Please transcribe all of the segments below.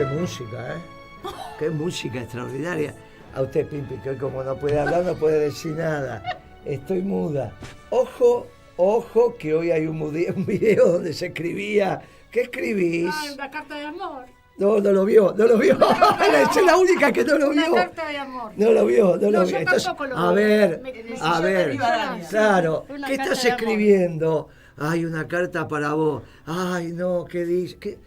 qué música, ¿eh? Qué música extraordinaria. A usted, Pimpi, que hoy como no puede hablar, no puede decir nada. Estoy muda. Ojo, que hoy hay un video donde se escribía. ¿Qué escribís? Ah, una carta de amor. No lo vio. Es la única que no lo vio. Una carta de amor. No lo vio. Yo Entonces, tampoco lo a vi. ver, Me claro. Una ¿Qué carta estás de amor. escribiendo? Ay, una carta para vos. Ay, no, ¿qué dices? ¿Qué?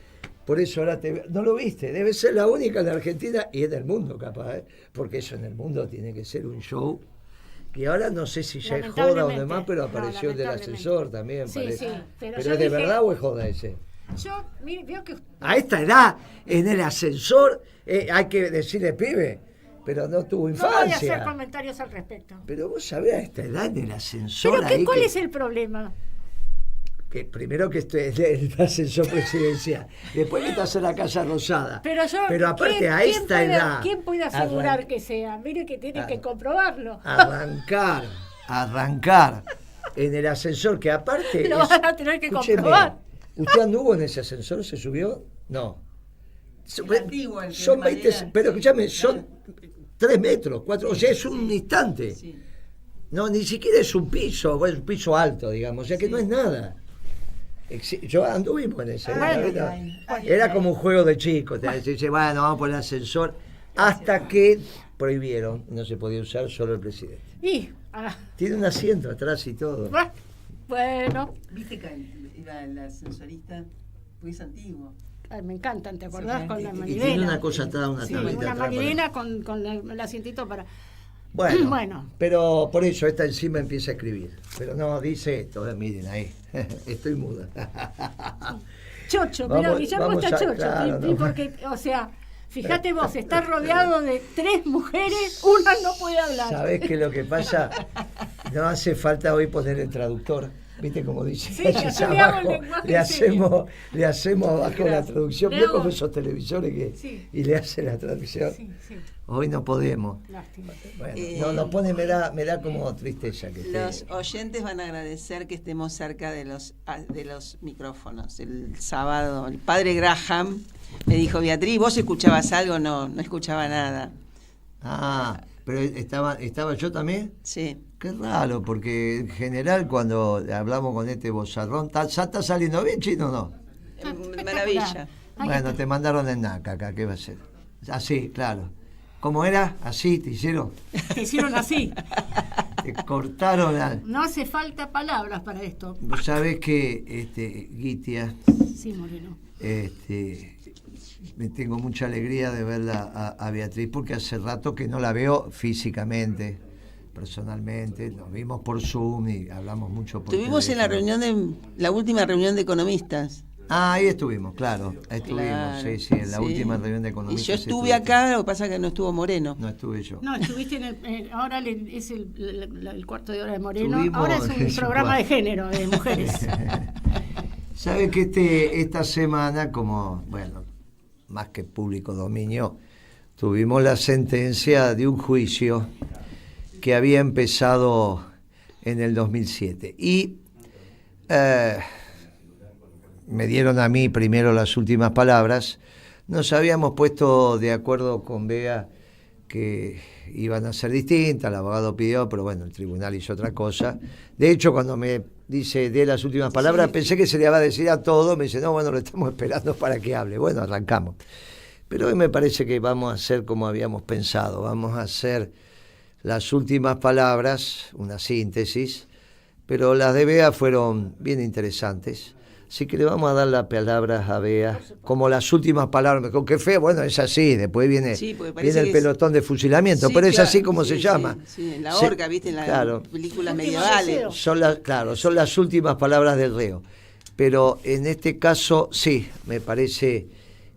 Por eso ahora no lo viste. Debe ser la única en la Argentina y en el mundo, capaz, ¿eh? Porque eso en el mundo tiene que ser un show. Y ahora no sé si ya es joda o demás, pero apareció el del ascensor también. Sí, parece. sí. ¿Pero yo es de dije, verdad o es joda ese? Yo, mire, veo que... A esta edad, en el ascensor, hay que decirle pibe, pero no tuvo No voy a infancia. hacer comentarios al respecto. Pero vos sabés a esta edad en el ascensor. ¿Pero ahí cuál que, es el problema? que primero que esto es el ascensor presidencial, después que estás en la Casa Rosada. Pero aparte a esta edad. ¿Quién puede asegurar que sea? Mire que tiene que comprobarlo. Arrancar en el ascensor, que aparte. Lo van a tener que comprobar. ¿Usted anduvo en ese ascensor? ¿Se subió? No. Antiguo, el que Son de 20, madera. pero escúchame, son 3 metros, 4, o sea, es un instante. Sí. No, ni siquiera es un piso, es un piso alto, digamos, o sea que no es nada. Yo anduvimos en ese. Era como un juego de chicos, te dice, bueno, vamos por el ascensor, hasta que prohibieron, no se podía usar solo el presidente. Tiene un asiento atrás y todo. Bueno. ¿Viste que iba el ascensorista? Pues es antiguo. Ay, me encantan, ¿te acordás? Sí, con la Y manivela. tiene una cosa atrás, una Sí, tablita una atrás. manivela con el asientito para... Bueno, pero por eso esta encima empieza a escribir. Pero no, dice esto, miren ahí, estoy muda. Chocho, pero Guillermo está chocho, claro, porque, o sea, fíjate vos, estás rodeado de 3 mujeres, una no puede hablar. ¿Sabés qué es lo que pasa? No hace falta hoy poner el traductor. ¿Viste cómo dice? Sí, yo le hago el lenguaje le hacemos abajo la traducción. Le ¿Ves hago- como esos televisores que Sí. y le hace la traducción? Sí. Hoy no podemos. Lástima. Bueno, nos pone, me da como tristeza que esté. Los oyentes van a agradecer que estemos cerca de los micrófonos. El sábado, el padre Graham me dijo, Beatriz, ¿vos escuchabas algo? No escuchaba nada. Ah, pero estaba yo también. Sí. Qué raro, porque en general cuando hablamos con este bozarrón, ¿está saliendo bien, Chino, o no? Maravilla. Ahí Bueno, está. te mandaron en NACA acá, ¿qué va a ser? Así, claro. ¿Cómo era? Así, ¿te hicieron? Te hicieron así. Te cortaron No hace falta palabras para esto. Vos sabés que, Guitia, Sí, Moreno. me tengo mucha alegría de verla a Beatriz, porque hace rato que no la veo físicamente, personalmente. Nos vimos por Zoom y hablamos mucho por Estuvimos en la última reunión de economistas. Ah, ahí estuvimos, claro. Estuvimos, Claro, sí, en la última reunión de Y economistas. yo estuve acá, lo que pasa es que no estuvo Moreno. No estuve yo. No, estuviste ahora es el cuarto de hora de Moreno. Estuvimos Ahora es un en su programa de cuarto. género, de mujeres. Sabe que esta semana, como, bueno, más que público dominio, tuvimos la sentencia de un juicio que había empezado en el 2007. Y me dieron a mí primero las últimas palabras. Nos habíamos puesto de acuerdo con Bea que iban a ser distintas, el abogado pidió, pero bueno, el tribunal hizo otra cosa. De hecho, cuando me dice de las últimas palabras, pensé que se le iba a decir a todo, me dice, no, bueno, lo estamos esperando para que hable. Bueno, arrancamos. Pero hoy me parece que vamos a hacer como habíamos pensado, vamos a hacer las últimas palabras, una síntesis, pero las de Bea fueron bien interesantes. Así que le vamos a dar la palabra a Bea, como las últimas palabras. Con qué fe, bueno, es así, después viene el pelotón de fusilamiento, pero es así como se llama. Sí, en la horca, viste, en las películas medievales. Son las últimas palabras del reo. Pero en este caso, sí, me parece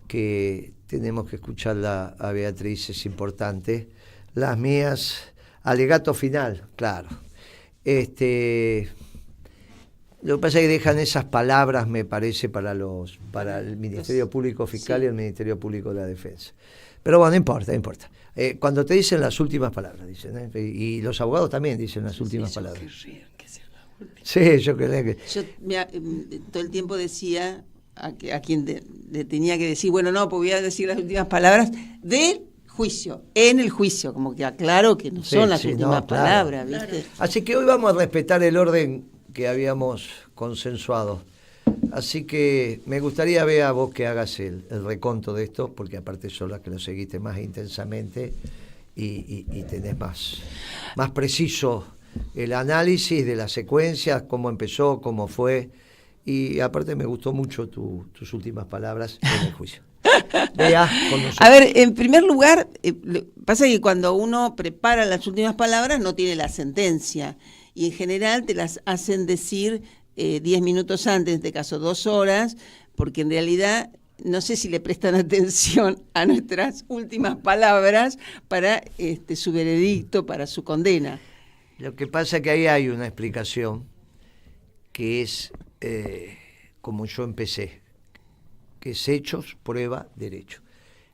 que tenemos que escucharla a Beatriz, es importante. Las mías, alegato final, claro. Lo que pasa es que dejan esas palabras, me parece, para el Ministerio Público Fiscal y el Ministerio Público de la Defensa. Pero bueno, no importa. Cuando te dicen las últimas palabras, dicen, y los abogados también dicen las últimas palabras. Sí, yo creo que... Yo todo el tiempo decía, a quien le tenía que decir, bueno, no, pues voy a decir las últimas palabras del juicio, en el juicio, como que aclaro que no son las últimas palabras, ¿viste? Claro. Así que hoy vamos a respetar el orden que habíamos consensuado. Así que me gustaría ver a vos que hagas el reconto de esto, porque aparte sos la que lo seguiste más intensamente y tenés más preciso el análisis de las secuencias, cómo empezó, cómo fue, y aparte me gustó mucho tus últimas palabras en el juicio. Vea con nosotros. A ver, en primer lugar, pasa que cuando uno prepara las últimas palabras no tiene la sentencia, y en general te las hacen decir 10 minutos antes, en este caso 2 horas, porque en realidad no sé si le prestan atención a nuestras últimas palabras para su veredicto, para su condena. Lo que pasa es que ahí hay una explicación que es como yo empecé, que es hechos, prueba, derecho.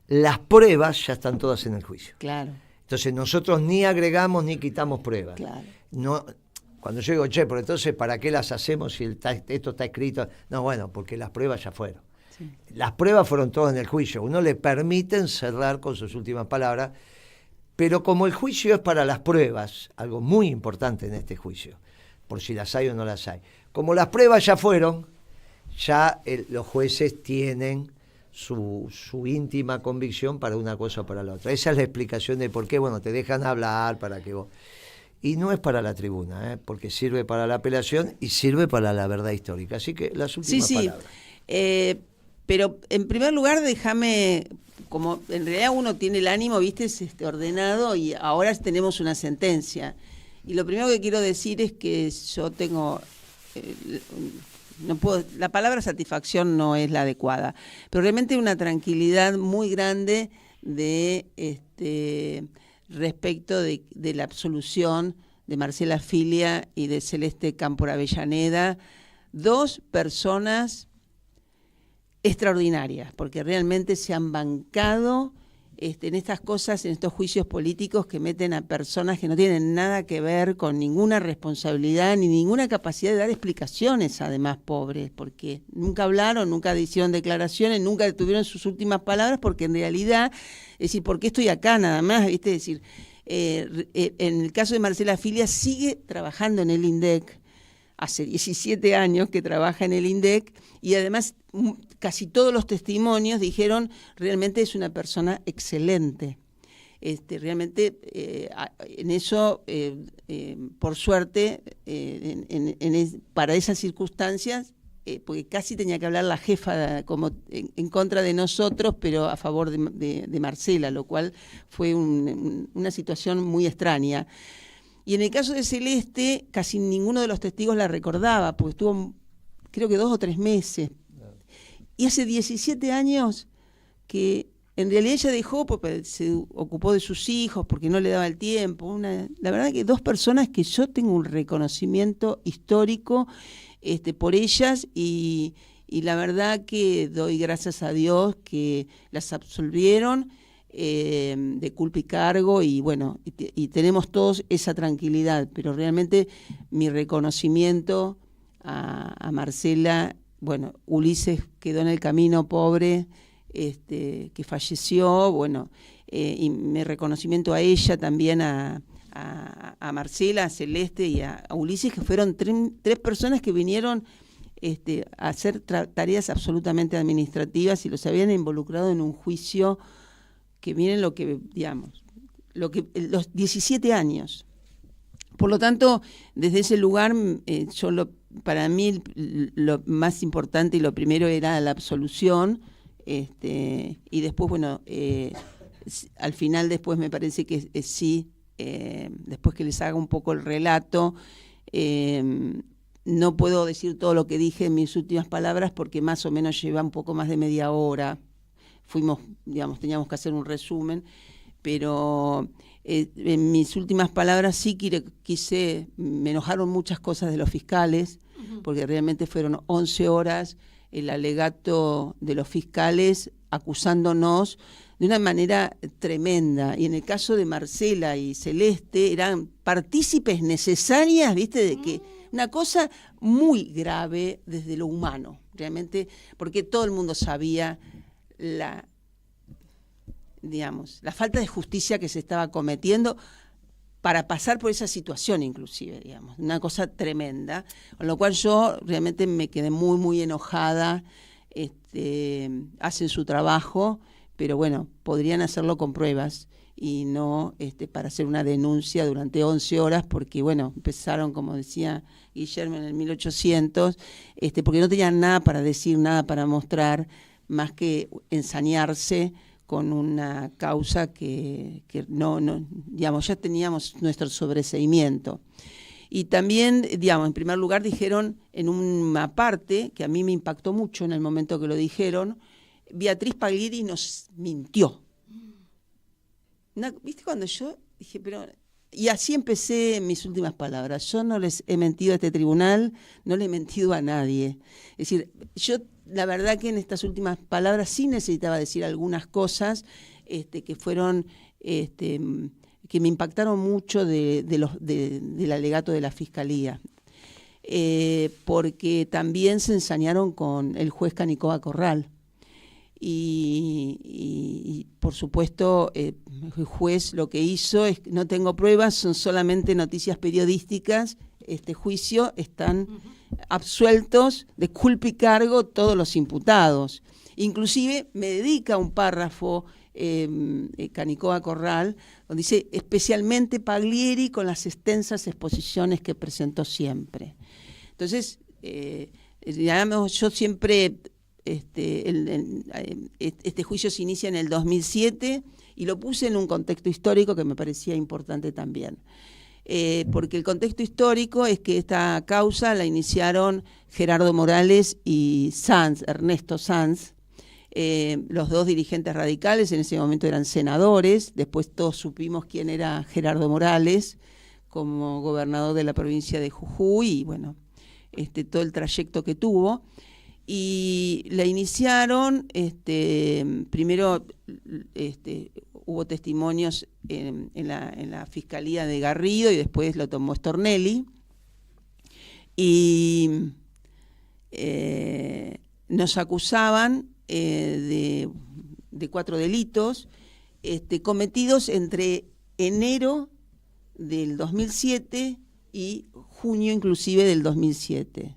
Las pruebas ya están todas en el juicio. Claro. Entonces nosotros ni agregamos ni quitamos pruebas. Claro. No, cuando yo digo, pero entonces ¿para qué las hacemos si esto está escrito? No, bueno, porque las pruebas ya fueron. Sí. Las pruebas fueron todas en el juicio. Uno le permiten cerrar con sus últimas palabras, pero como el juicio es para las pruebas, algo muy importante en este juicio, por si las hay o no las hay, como las pruebas ya fueron, ya los jueces tienen su íntima convicción para una cosa o para la otra. Esa es la explicación de por qué, bueno, te dejan hablar para que vos... Y no es para la tribuna, porque sirve para la apelación y sirve para la verdad histórica. Así que las últimas palabras. Pero en primer lugar, déjame, como en realidad uno tiene el ánimo, viste, es ordenado, y ahora tenemos una sentencia. Y lo primero que quiero decir es que yo tengo... no puedo, la palabra satisfacción no es la adecuada, pero realmente una tranquilidad muy grande de respecto de la absolución de Marcela Filia y de Celeste Cámpora Avellaneda, 2 personas extraordinarias, porque realmente se han bancado en estas cosas, en estos juicios políticos que meten a personas que no tienen nada que ver con ninguna responsabilidad ni ninguna capacidad de dar explicaciones, además, pobres, porque nunca hablaron, nunca hicieron declaraciones, nunca tuvieron sus últimas palabras, porque en realidad, es decir, ¿por qué estoy acá nada más? ¿Viste? Es decir, en el caso de Marcela Filia sigue trabajando en el INDEC, hace 17 años que trabaja en el INDEC, y además casi todos los testimonios dijeron realmente es una persona excelente. Realmente en eso, por suerte, para esas circunstancias, porque casi tenía que hablar la jefa como en contra de nosotros, pero a favor de Marcela, lo cual fue una situación muy extraña. Y en el caso de Celeste, casi ninguno de los testigos la recordaba, porque estuvo, creo que 2 o 3 meses. Y hace 17 años que en realidad ella dejó, porque se ocupó de sus hijos, porque no le daba el tiempo. La verdad que 2 personas que yo tengo un reconocimiento histórico por ellas, y la verdad que doy gracias a Dios que las absolvieron de culpa y cargo, y bueno, y tenemos todos esa tranquilidad, pero realmente mi reconocimiento a Marcela. Bueno, Ulises quedó en el camino, pobre, que falleció, bueno, y mi reconocimiento a ella, también a Marcela, a Celeste y a Ulises, que fueron 3 personas que vinieron a hacer tareas absolutamente administrativas y los habían involucrado en un juicio que miren lo que, digamos, los 17 años. Por lo tanto, desde ese lugar, para mí lo más importante y lo primero era la absolución, y después, bueno, al final después me parece que sí, después que les haga un poco el relato, no puedo decir todo lo que dije en mis últimas palabras porque más o menos lleva un poco más de media hora. Teníamos que hacer un resumen, pero en mis últimas palabras sí me enojaron muchas cosas de los fiscales, porque realmente fueron 11 horas el alegato de los fiscales acusándonos de una manera tremenda. Y en el caso de Marcela y Celeste eran partícipes necesarias, ¿viste? De que una cosa muy grave desde lo humano, realmente, porque todo el mundo sabía la falta de justicia que se estaba cometiendo para pasar por esa situación inclusive, digamos, una cosa tremenda, con lo cual yo realmente me quedé muy, muy enojada. Hacen su trabajo, pero bueno, podrían hacerlo con pruebas y no para hacer una denuncia durante 11 horas, porque bueno, empezaron, como decía Guillermo, en el 1800, porque no tenían nada para decir, nada para mostrar, más que ensañarse con una causa que no, digamos, ya teníamos nuestro sobreseimiento. Y también, digamos, en primer lugar dijeron en una parte, que a mí me impactó mucho en el momento que lo dijeron, Beatriz Paglieri nos mintió. ¿Viste cuando yo dije, pero... Y así empecé mis últimas palabras. Yo no les he mentido a este tribunal, no le he mentido a nadie. Es decir, yo la verdad que en estas últimas palabras sí necesitaba decir algunas cosas que fueron, que me impactaron mucho del alegato de la Fiscalía. Porque también se ensañaron con el juez Canicoba Corral. Y por supuesto el juez lo que hizo es, no tengo pruebas, son solamente noticias periodísticas, este juicio están absueltos de culpa y cargo todos los imputados. Inclusive me dedica un párrafo Canicoba Corral, donde dice especialmente Paglieri con las extensas exposiciones que presentó siempre. Entonces, digamos, yo siempre... Este juicio se inicia en el 2007 y lo puse en un contexto histórico que me parecía importante también. Porque el contexto histórico es que esta causa la iniciaron Gerardo Morales y Ernesto Sanz, los dos dirigentes radicales, en ese momento eran senadores, después todos supimos quién era Gerardo Morales como gobernador de la provincia de Jujuy y bueno, todo el trayecto que tuvo. Y la iniciaron, primero hubo testimonios en la Fiscalía de Garrido y después lo tomó Stornelli. Y nos acusaban de 4 delitos cometidos entre enero del 2007 y junio inclusive del 2007.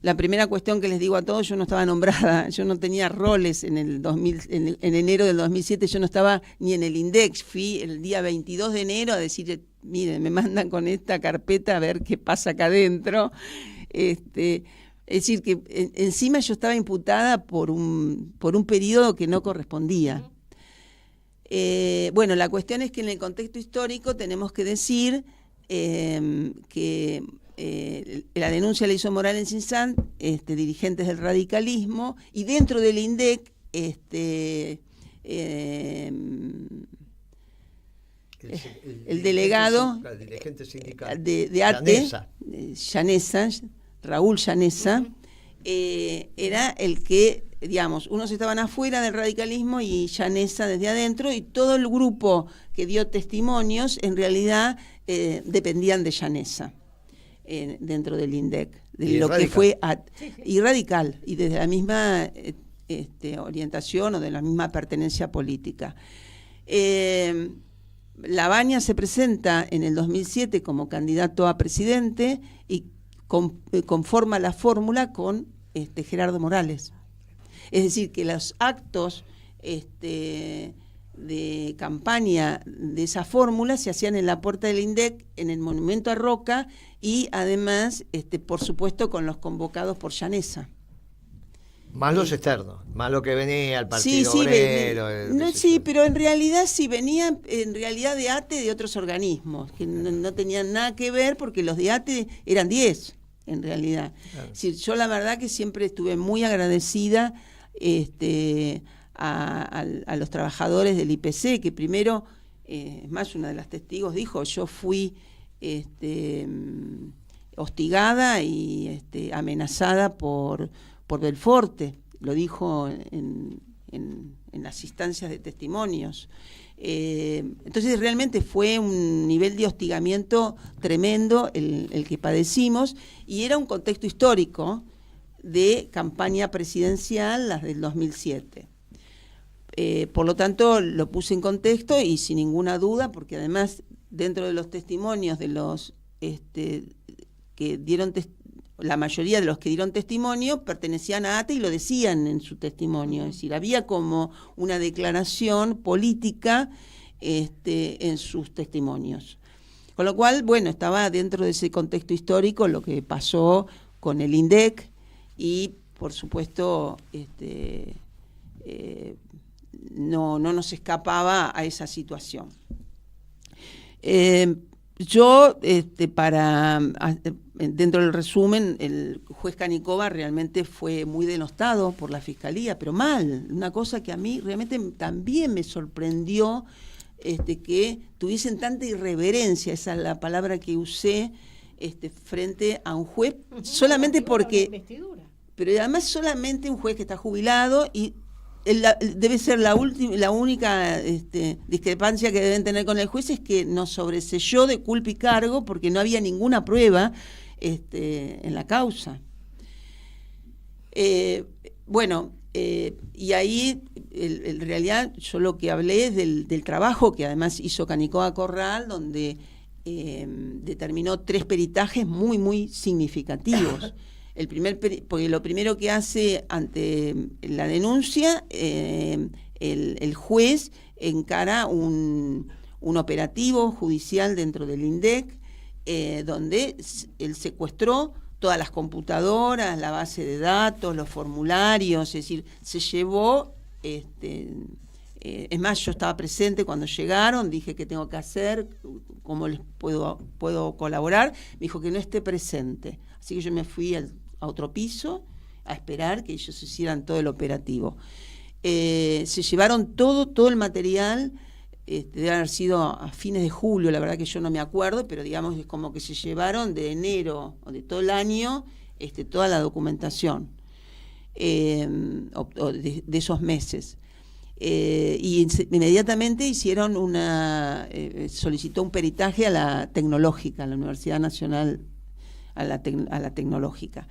La primera cuestión que les digo a todos, yo no estaba nombrada, yo no tenía roles en enero del 2007, yo no estaba ni en el INDEC, fui el día 22 de enero a decir, miren, me mandan con esta carpeta a ver qué pasa acá adentro. Es decir, que encima yo estaba imputada por un periodo que no correspondía. Bueno, la cuestión es que en el contexto histórico tenemos que decir que... la denuncia la hizo Morales y Sanz, dirigentes del radicalismo, y dentro del INDEC, el delegado la dirigente sindical de ATE, Llanesa, Raúl Llanesa, era el que, digamos, unos estaban afuera del radicalismo y Llanesa desde adentro, y todo el grupo que dio testimonios en realidad dependían de Llanesa. Dentro del INDEC, de lo que fue y radical, y desde la misma orientación o de la misma pertenencia política. Labaña se presenta en el 2007 como candidato a presidente y conforma la fórmula con Gerardo Morales. Es decir, que los actos de campaña de esa fórmula se hacían en la puerta del INDEC, en el Monumento a Roca, y además, por supuesto, con los convocados por Llanesa. Más los externos, más lo que venía al Partido Obrero. Pero en realidad sí venían en realidad de ATE, de otros organismos, que no tenían nada que ver, porque los de ATE eran 10, en realidad. Claro. Es decir, yo la verdad que siempre estuve muy agradecida a los trabajadores del IPC, que primero, es más, una de las testigos dijo, yo fui hostigada y amenazada por por Belforte, lo dijo en las instancias de testimonios. Entonces realmente fue un nivel de hostigamiento tremendo el que padecimos, y era un contexto histórico de campaña presidencial, las del 2007. Por lo tanto, lo puse en contexto y sin ninguna duda, porque además dentro de los testimonios de los que dieron la mayoría de los que dieron testimonio pertenecían a ATE y lo decían en su testimonio. Es decir, había como una declaración política en sus testimonios. Con lo cual, bueno, estaba dentro de ese contexto histórico lo que pasó con el INDEC y, por supuesto, no nos escapaba a esa situación. Yo, dentro del resumen, el juez Canicova realmente fue muy denostado por la Fiscalía, pero mal. Una cosa que a mí realmente también me sorprendió, que tuviesen tanta irreverencia, esa es la palabra que usé, frente a un juez, solamente porque... Pero además solamente un juez que está jubilado y... debe ser la única discrepancia que deben tener con el juez, es que nos sobreseyó de culpa y cargo porque no había ninguna prueba en la causa. Y ahí en realidad yo lo que hablé es del trabajo que además hizo Canicova Corral, donde determinó 3 peritajes muy, muy significativos. Porque lo primero que hace ante la denuncia, el juez encara un operativo judicial dentro del INDEC, donde él secuestró todas las computadoras, la base de datos, los formularios, es decir, se llevó, es más, yo estaba presente cuando llegaron, dije qué tengo que hacer, cómo les puedo colaborar, me dijo que no esté presente, así que yo me fui a otro piso a esperar que ellos hicieran todo el operativo. Se llevaron todo el material, debe haber sido a fines de julio, la verdad que yo no me acuerdo, pero digamos es como que se llevaron de enero o de todo el año toda la documentación de esos meses. Y inmediatamente hicieron solicitó un peritaje a la Tecnológica, a la Universidad Nacional, a la Tecnológica.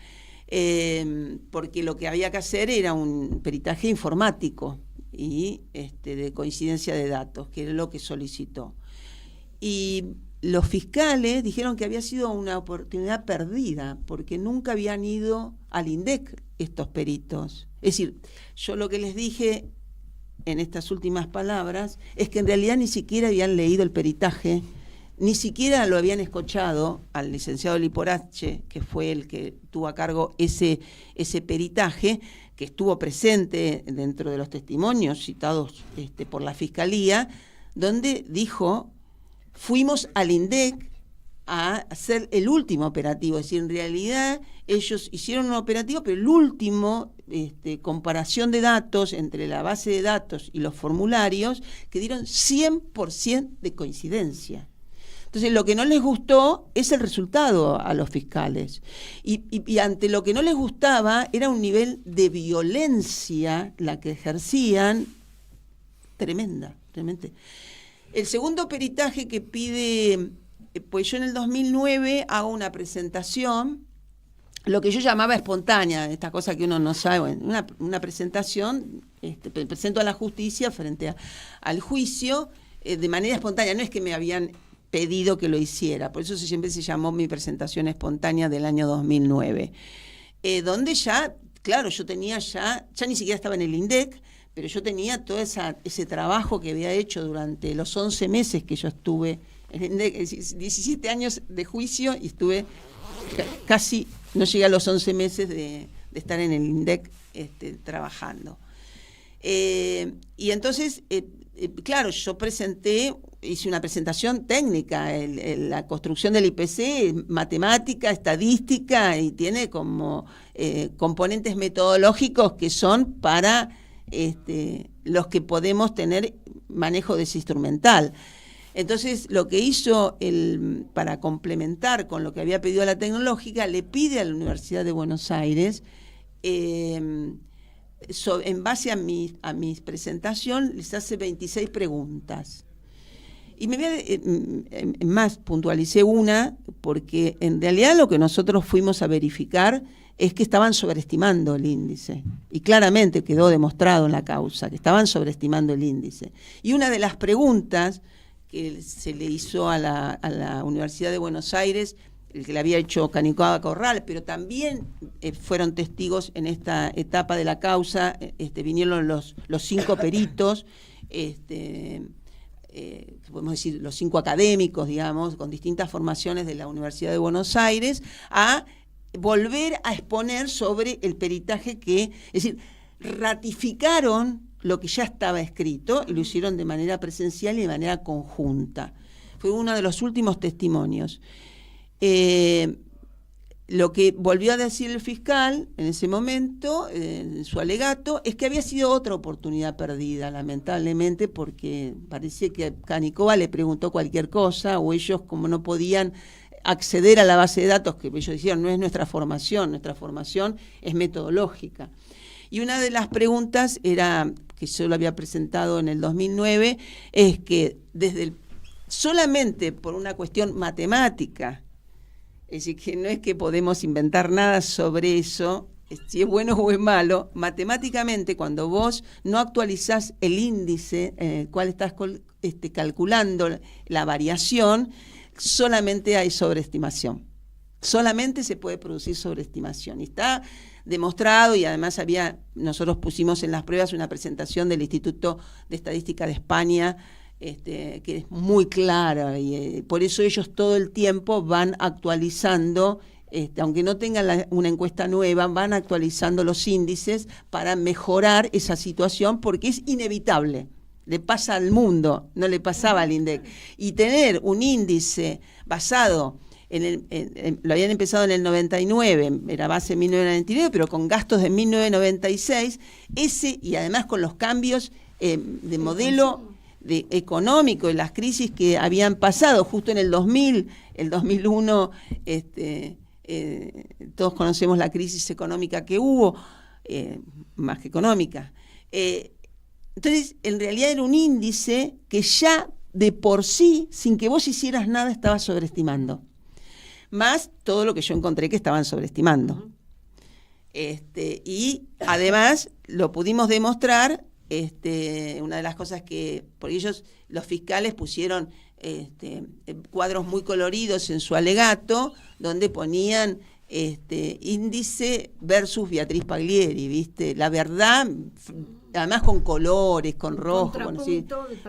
Porque lo que había que hacer era un peritaje informático y de coincidencia de datos, que era lo que solicitó. Y los fiscales dijeron que había sido una oportunidad perdida, porque nunca habían ido al INDEC estos peritos. Es decir, yo lo que les dije en estas últimas palabras es que en realidad ni siquiera habían leído el peritaje, ni siquiera lo habían escuchado al licenciado Liporache, que fue el que tuvo a cargo ese peritaje, que estuvo presente dentro de los testimonios citados por la Fiscalía, donde dijo, fuimos al INDEC a hacer el último operativo, es decir, en realidad ellos hicieron un operativo, pero el último, comparación de datos entre la base de datos y los formularios, que dieron 100% de coincidencia. Entonces, lo que no les gustó es el resultado a los fiscales. Y ante lo que no les gustaba era un nivel de violencia la que ejercían tremenda, realmente. El segundo peritaje que pide, pues yo en el 2009 hago una presentación, lo que yo llamaba espontánea, esta cosa que uno no sabe, una presentación, presento a la justicia frente al juicio de manera espontánea, no es que me habían pedido que lo hiciera, por eso siempre se llamó mi presentación espontánea del año 2009, donde ya, claro, yo tenía ya ni siquiera estaba en el INDEC, pero yo tenía todo ese trabajo que había hecho durante los 11 meses que yo estuve en el INDEC, 17 años de juicio y estuve casi, no llegué a los 11 meses de estar en el INDEC trabajando. Y entonces, claro, yo hice una presentación técnica, la construcción del IPC, matemática, estadística, y tiene como componentes metodológicos que son para los que podemos tener manejo de ese instrumental. Entonces, lo que hizo para complementar con lo que había pedido la Tecnológica, le pide a la Universidad de Buenos Aires en base a mi presentación, les hace 26 preguntas. Y más puntualicé una, porque en realidad lo que nosotros fuimos a verificar es que estaban sobreestimando el índice. Y claramente quedó demostrado en la causa que estaban sobreestimando el índice. Y una de las preguntas que se le hizo a la Universidad de Buenos Aires, el que le había hecho Canicoa Corral, pero también fueron testigos en esta etapa de la causa, vinieron los 5 peritos, podemos decir los 5 académicos, digamos, con distintas formaciones de la Universidad de Buenos Aires, a volver a exponer sobre el peritaje es decir, ratificaron lo que ya estaba escrito y lo hicieron de manera presencial y de manera conjunta. Fue uno de los últimos testimonios. Lo que volvió a decir el fiscal en ese momento, en su alegato, es que había sido otra oportunidad perdida, lamentablemente, porque parecía que Canicoa le preguntó cualquier cosa, o ellos, como no podían acceder a la base de datos, que ellos decían, no es nuestra formación es metodológica. Y una de las preguntas era, que yo lo había presentado en el 2009, es que solamente por una cuestión matemática, es decir, que no es que podemos inventar nada sobre eso, si es bueno o es malo, matemáticamente cuando vos no actualizás el índice en el cual estás calculando la variación, solamente hay sobreestimación. Solamente se puede producir sobreestimación. Y está demostrado, y además nosotros pusimos en las pruebas una presentación del Instituto de Estadística de España, que es muy clara, y por eso ellos todo el tiempo van actualizando, aunque no tengan una encuesta nueva, van actualizando los índices para mejorar esa situación, porque es inevitable, le pasa al mundo, no le pasaba al INDEC. Y tener un índice basado lo habían empezado en el 99, era base en 1999, pero con gastos de 1996, y además con los cambios de modelo económico, de las crisis que habían pasado justo en el 2000, el 2001, todos conocemos la crisis económica que hubo, más que económica. Entonces, en realidad era un índice que ya de por sí, sin que vos hicieras nada, estaba sobreestimando. Más todo lo que yo encontré que estaban sobreestimando. Y además lo pudimos demostrar. Una de las cosas por ellos, los fiscales pusieron cuadros muy coloridos en su alegato, donde ponían índice versus Beatriz Paglieri, ¿viste? La verdad, además con colores, con rojo,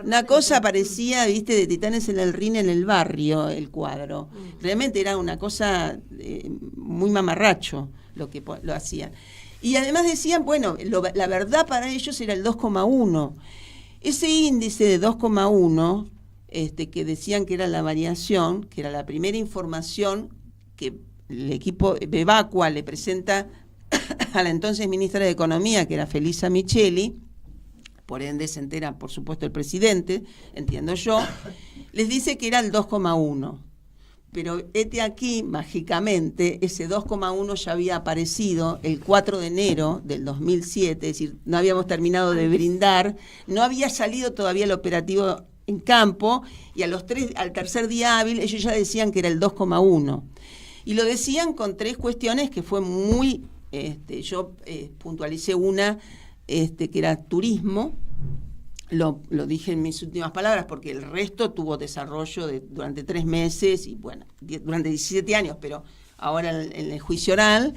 una cosa parecía, ¿viste? De Titanes en el Rin en el barrio, el cuadro. Realmente era una cosa muy mamarracho lo que lo hacían. Y además decían, bueno, la verdad para ellos era el 2,1. Ese índice de 2,1, que decían que era la variación, que era la primera información que el equipo Bevacqua le presenta a la entonces ministra de Economía, que era Felisa Micheli, por ende se entera, por supuesto, el presidente, entiendo yo, les dice que era el 2,1. Pero aquí, mágicamente, ese 2,1 ya había aparecido el 4 de enero del 2007, es decir, no habíamos terminado de brindar, no había salido todavía el operativo en campo, y al tercer día hábil ellos ya decían que era el 2,1. Y lo decían con 3 cuestiones que fue muy, yo puntualicé una, que era turismo. Lo dije en mis últimas palabras, porque el resto tuvo desarrollo durante 3 meses y bueno, durante 17 años, pero ahora en el juicio oral,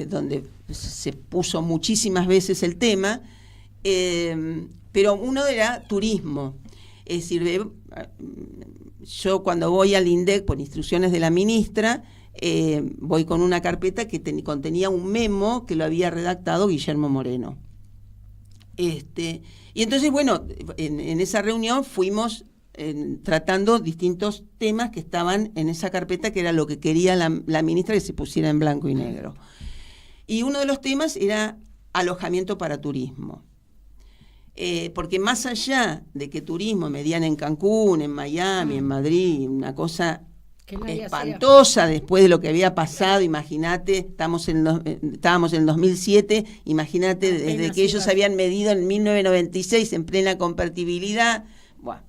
donde se puso muchísimas veces el tema, pero uno era turismo. Es decir, yo cuando voy al INDEC por instrucciones de la ministra, voy con una carpeta que contenía un memo que lo había redactado Guillermo Moreno. Y entonces, bueno, en esa reunión fuimos tratando distintos temas que estaban en esa carpeta, que era lo que quería la ministra que se pusiera en blanco y negro. Y uno de los temas era alojamiento para turismo. Porque más allá de que turismo medían en Cancún, en Miami, en Madrid, una cosa Que nadie espantosa después de lo que había pasado. Imagínate, estábamos en el 2007, imagínate desde que ellos habían medido en 1996 en plena compatibilidad. Bueno,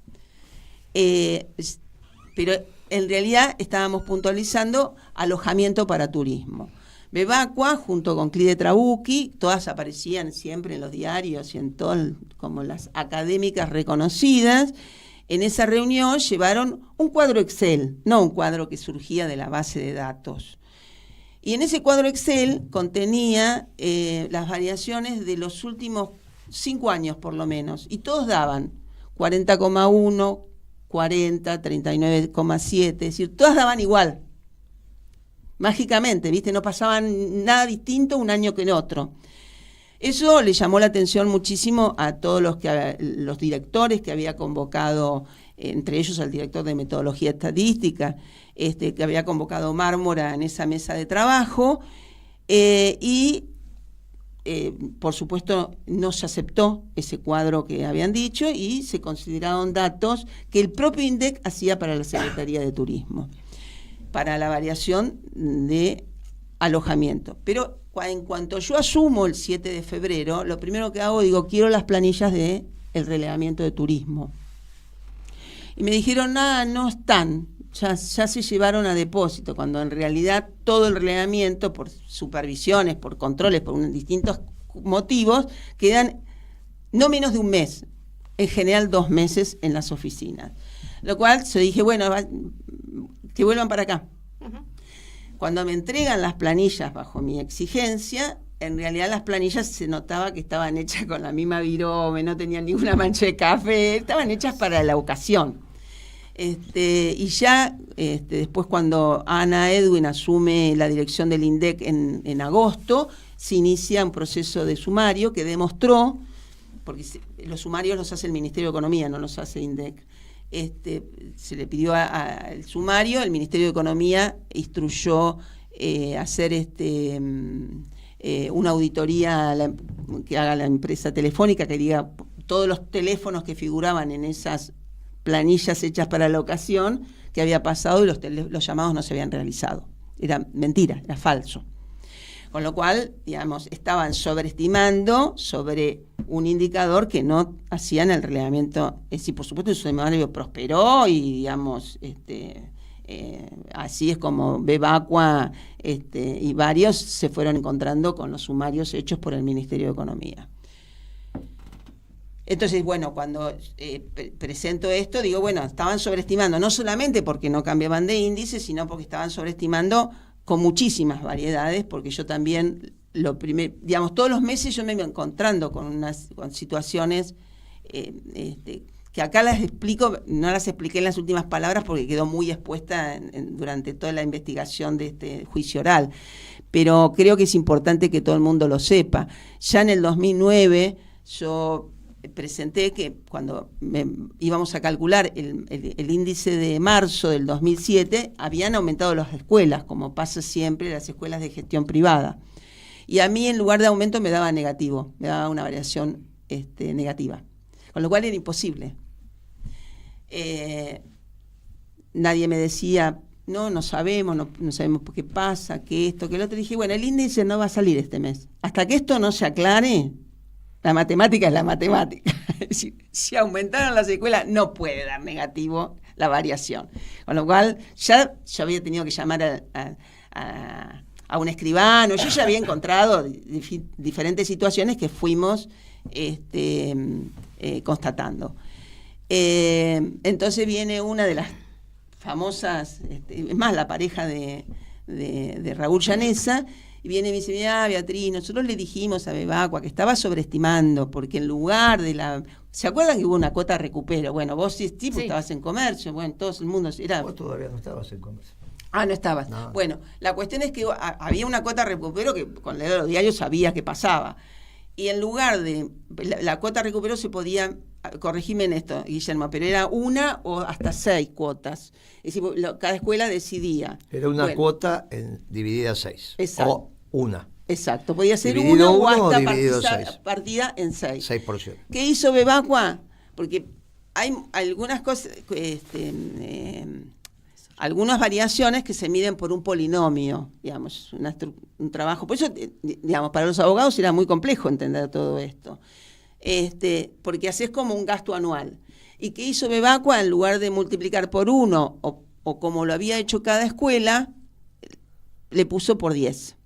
pero en realidad estábamos puntualizando alojamiento para turismo. Bebacua, junto con Clide Trabucchi, todas aparecían siempre en los diarios y en todas como las académicas reconocidas. En esa reunión llevaron un cuadro Excel, no un cuadro que surgía de la base de datos. Y en ese cuadro Excel contenía las variaciones de los últimos 5 años por lo menos, y todos daban 40,1, 40, 39,7, es decir, todas daban igual. Mágicamente, ¿viste? No pasaban nada distinto un año que el otro. Eso le llamó la atención muchísimo a todos los directores que había convocado, entre ellos al director de Metodología Estadística, que había convocado Mármora en esa mesa de trabajo, por supuesto no se aceptó ese cuadro que habían dicho y se consideraron datos que el propio INDEC hacía para la Secretaría de Turismo, para la variación de alojamiento. Pero en cuanto yo asumo el 7 de febrero, lo primero que hago, digo, quiero las planillas del relevamiento de turismo. Y me dijeron, nada, no están, ya se llevaron a depósito, cuando en realidad todo el relevamiento, por supervisiones, por controles, por distintos motivos, quedan no menos de un mes, en general 2 meses en las oficinas. Lo cual yo dije, bueno, que vuelvan para acá. Uh-huh. Cuando me entregan las planillas bajo mi exigencia, en realidad las planillas se notaba que estaban hechas con la misma virome, no tenían ninguna mancha de café, estaban hechas para la ocasión. Y ya después cuando Ana Edwin asume la dirección del INDEC en agosto, se inicia un proceso de sumario que demostró, porque los sumarios los hace el Ministerio de Economía, no los hace INDEC. Se le pidió al sumario, el Ministerio de Economía instruyó hacer una auditoría que haga la empresa telefónica, que diga todos los teléfonos que figuraban en esas planillas hechas para la ocasión, que había pasado y los llamados no se habían realizado. Era mentira, era falso. Con lo cual, digamos, estaban sobreestimando sobre un indicador que no hacían el relevamiento. Es decir, por supuesto, el sumario prosperó y, digamos, así es como Bebacua y varios se fueron encontrando con los sumarios hechos por el Ministerio de Economía. Entonces, bueno, cuando presento esto, digo, bueno, estaban sobreestimando, no solamente porque no cambiaban de índice, sino porque estaban sobreestimando con muchísimas variedades, porque yo también, todos los meses yo me iba encontrando con situaciones que acá las explico, no las expliqué en las últimas palabras porque quedó muy expuesta durante toda la investigación de este juicio oral, pero creo que es importante que todo el mundo lo sepa. Ya en el 2009 yo presenté que cuando íbamos a calcular el índice de marzo del 2007, habían aumentado las escuelas, como pasa siempre, las escuelas de gestión privada. Y a mí, en lugar de aumento, me daba negativo, me daba una variación negativa, con lo cual era imposible. Nadie me decía, no sabemos, no sabemos por qué pasa, que esto, que lo otro. Dije, bueno, el índice no va a salir este mes. Hasta que esto no se aclare, la matemática es la matemática. Es decir, si aumentaron las escuelas, no puede dar negativo la variación. Con lo cual, ya yo había tenido que llamar a un escribano. Yo ya había encontrado diferentes situaciones que fuimos constatando. Entonces viene una de las famosas, es más, la pareja de Raúl Llanesa, y viene y me dice, mira, Beatriz, nosotros le dijimos a Bebacua que estaba sobreestimando, porque en lugar de la... ¿Se acuerdan que hubo una cuota recupero? Bueno, vos sí, estabas en comercio, bueno, todo el mundo... Vos todavía no estabas en comercio. Ah, no estabas. No. Bueno, la cuestión es que había una cuota recupero que con leer los diarios sabía que pasaba. Y en lugar de... La cuota recupero se podía... Corregime en esto, Guillermo, pero era 1 o hasta 6 cuotas. Es decir, cada escuela decidía. Era una cuota dividida 6. Exacto. O una. Exacto, podía ser dividido 1 o hasta partida en 6. 6 porciones. ¿Qué hizo Bebacua? Porque hay algunas cosas, algunas variaciones que se miden por un polinomio, digamos, un trabajo. Por eso, digamos, para los abogados era muy complejo entender todo esto, porque haces como un gasto anual. ¿Y qué hizo Bebacua? En lugar de multiplicar por 1 o como lo había hecho cada escuela, le puso por 10.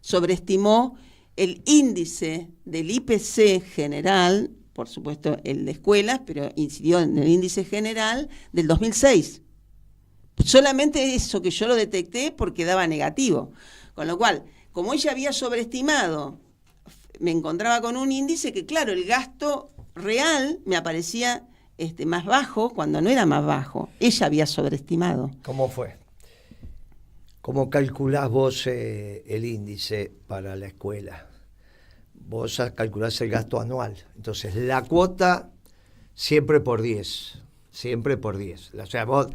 Sobreestimó el índice del IPC general, por supuesto el de escuelas, pero incidió en el índice general del 2006. Solamente eso que yo lo detecté porque daba negativo. Con lo cual, como ella había sobreestimado, me encontraba con un índice que, claro, el gasto real me aparecía más bajo cuando no era más bajo. Ella había sobreestimado. ¿Cómo fue? ¿Cómo calculás vos el índice para la escuela? Vos calculás el gasto anual. Entonces, la cuota siempre por 10. Siempre por 10. O sea, vos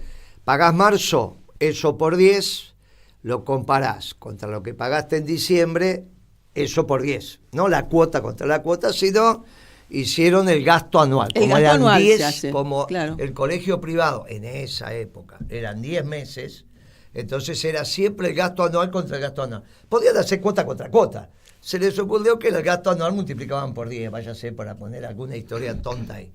pagás marzo, eso por 10, lo comparás contra lo que pagaste en diciembre, eso por 10. No la cuota contra la cuota, sino hicieron el gasto anual. El como gasto eran anual 10, se hace, como claro. El colegio privado en esa época eran 10 meses, entonces era siempre el gasto anual contra el gasto anual. Podían hacer cuota contra cuota. Se les ocurrió que el gasto anual multiplicaban por 10, váyase para poner alguna historia tonta ahí.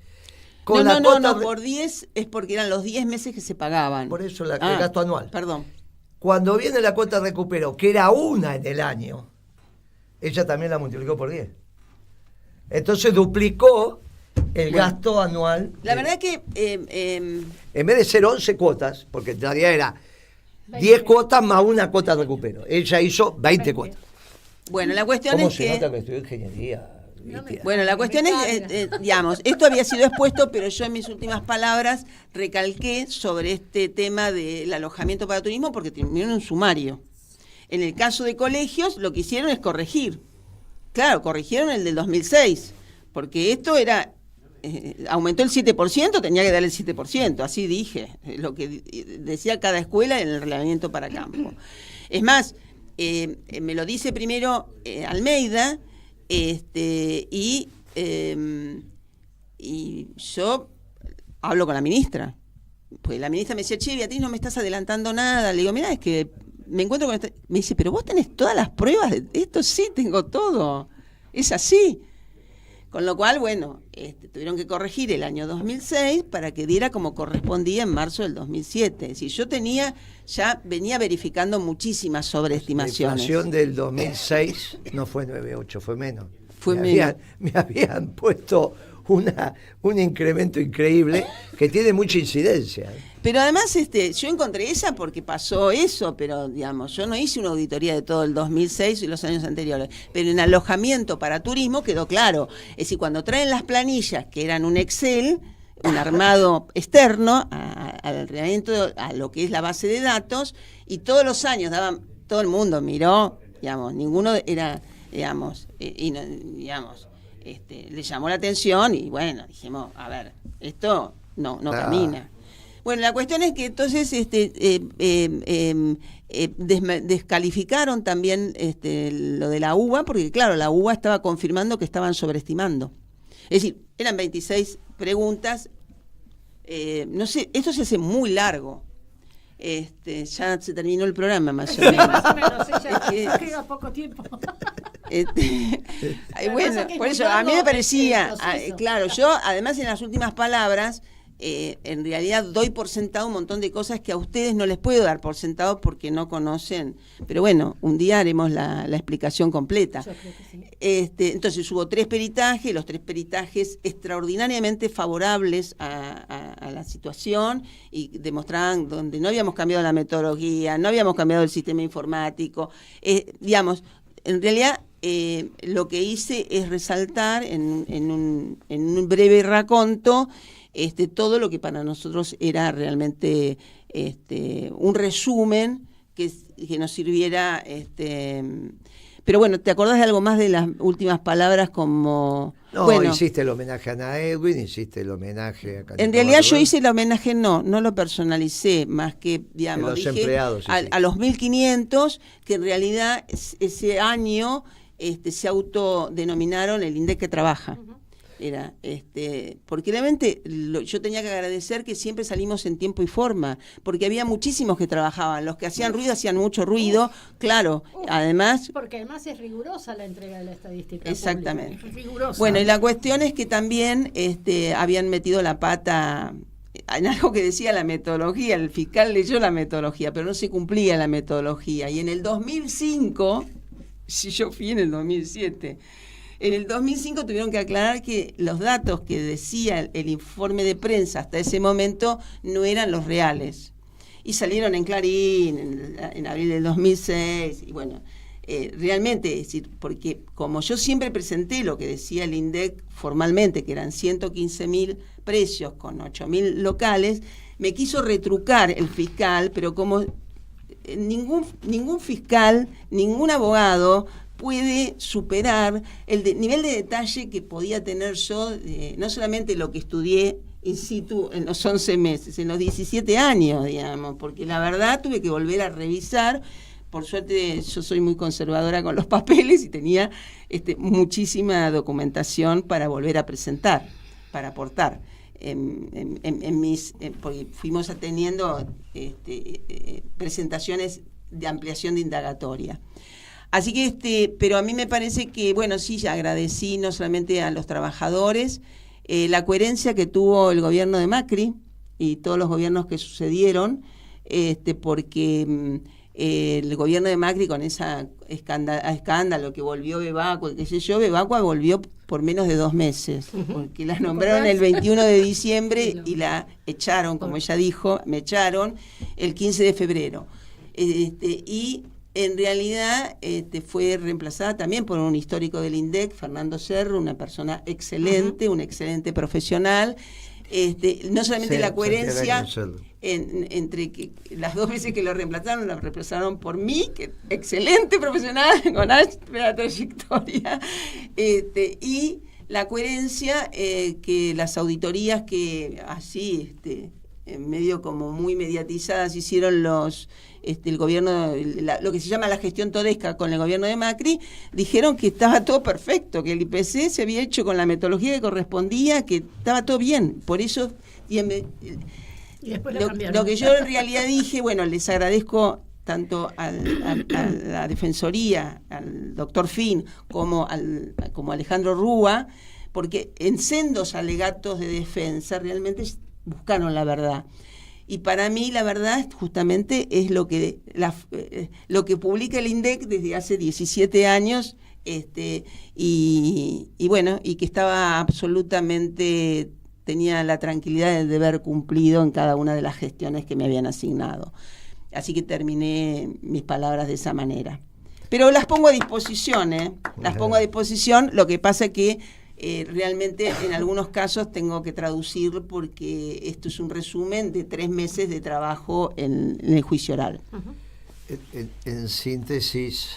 No, por 10 es porque eran los 10 meses que se pagaban. Por eso el gasto anual. Perdón. Cuando viene la cuota de recupero, que era una en el año, ella también la multiplicó por 10. Entonces duplicó el gasto anual. La verdad que... en vez de ser 11 cuotas, porque en realidad era 10 cuotas más una cuota de recupero. Ella hizo 20 cuotas. Bueno, la cuestión ¿Cómo es se que... nota que estudió ingeniería? Bueno, la cuestión es, digamos, esto había sido expuesto, pero yo en mis últimas palabras recalqué sobre este tema del alojamiento para turismo porque terminó en un sumario. En el caso de colegios, lo que hicieron es corregir. Claro, corrigieron el del 2006, porque esto era... aumentó el 7%, tenía que dar el 7%, así dije, lo que decía cada escuela en el reglamento para campo. Es más, me lo dice primero Almeida, y yo hablo con la ministra, pues la ministra me decía, che, Beatriz, no me estás adelantando nada. Le digo, mirá, es que me encuentro con me dice, pero vos tenés todas las pruebas de esto. Sí, tengo todo, es así. Con lo cual, bueno, tuvieron que corregir el año 2006 para que diera como correspondía en marzo del 2007. Es decir, yo venía verificando muchísimas sobreestimaciones. La inflación del 2006 no fue 9,8, fue menos. Fue me habían puesto un incremento increíble que tiene mucha incidencia. Pero además yo encontré esa porque pasó eso, pero digamos, yo no hice una auditoría de todo el 2006 y los años anteriores, pero en alojamiento para turismo quedó claro. Es decir, cuando traen las planillas, que eran un Excel, un armado externo al reglamento, a lo que es la base de datos, y todos los años todo el mundo miró, digamos, ninguno era, digamos, le llamó la atención y bueno, dijimos, a ver, esto no camina. Bueno, la cuestión es que entonces descalificaron también lo de la UBA, porque claro, la UBA estaba confirmando que estaban sobreestimando. Es decir, eran 26 preguntas, no sé, esto se hace muy largo. Ya se terminó el programa más o menos. Más o menos, ya queda poco tiempo. Bueno, por eso a mí me parecía, claro, yo además en las últimas palabras en realidad doy por sentado un montón de cosas que a ustedes no les puedo dar por sentado porque no conocen, pero bueno, un día haremos la explicación completa. Yo creo que sí. Entonces hubo 3 peritajes, los 3 peritajes extraordinariamente favorables a la situación y demostraban donde no habíamos cambiado la metodología, no habíamos cambiado el sistema informático, digamos, en realidad lo que hice es resaltar en un breve raconto todo lo que para nosotros era realmente un resumen que nos sirviera. Pero bueno, ¿te acordás de algo más de las últimas palabras como...? No, bueno, hiciste el homenaje a Ana Edwin, hiciste el homenaje a en realidad yo hice el homenaje, no lo personalicé, más que, digamos, los dije empleados, a los 1.500, que en realidad ese año se autodenominaron el INDEC que trabaja. Era, porque realmente yo tenía que agradecer que siempre salimos en tiempo y forma, porque había muchísimos que trabajaban, los que hacían ruido hacían mucho ruido, claro, además... Porque además es rigurosa la entrega de la estadística. Exactamente. Pública, es rigurosa. Bueno, y la cuestión es que también habían metido la pata en algo que decía la metodología, el fiscal leyó la metodología, pero no se cumplía la metodología, y en el 2005, si yo fui en el 2007... En el 2005 tuvieron que aclarar que los datos que decía el informe de prensa hasta ese momento no eran los reales. Y salieron en Clarín en abril del 2006. Y bueno, realmente, es decir, porque como yo siempre presenté lo que decía el INDEC formalmente, que eran 115.000 precios con 8.000 locales, me quiso retrucar el fiscal, pero como ningún fiscal, ningún abogado puede superar el nivel de detalle que podía tener yo, no solamente lo que estudié in situ en los 11 meses, en los 17 años, digamos, porque la verdad tuve que volver a revisar. Por suerte yo soy muy conservadora con los papeles y tenía muchísima documentación para volver a presentar, para aportar. Porque fuimos teniendo presentaciones de ampliación de indagatoria. Así que, pero a mí me parece que, bueno, sí, ya agradecí no solamente a los trabajadores, la coherencia que tuvo el gobierno de Macri y todos los gobiernos que sucedieron, porque el gobierno de Macri con esa escándalo que volvió Bebacua, qué sé yo, Bebacua volvió por menos de 2 meses, porque la nombraron el 21 de diciembre y la echaron, como ella dijo, me echaron el 15 de febrero. Y en realidad fue reemplazada también por un histórico del INDEC, Fernando Cerro, una persona excelente, un excelente profesional. No solamente la coherencia entre que las 2 veces que lo reemplazaron por mí, que excelente profesional con amplia trayectoria, y la coherencia que las auditorías que así medio como muy mediatizadas hicieron el gobierno, lo que se llama la gestión todesca con el gobierno de Macri, dijeron que estaba todo perfecto, que el IPC se había hecho con la metodología que correspondía, que estaba todo bien. Por eso, y después lo que yo en realidad dije, bueno, les agradezco tanto a la Defensoría, al doctor Fin, como Alejandro Rúa, porque en sendos alegatos de defensa realmente buscaron la verdad. Y para mí la verdad justamente es lo que publica el INDEC desde hace 17 años, y bueno, y que estaba absolutamente, tenía la tranquilidad de haber cumplido en cada una de las gestiones que me habían asignado. Así que terminé mis palabras de esa manera. Pero las pongo a disposición, las pongo a disposición, lo que pasa que realmente en algunos casos tengo que traducir porque esto es un resumen de 3 meses de trabajo en el juicio oral. En síntesis,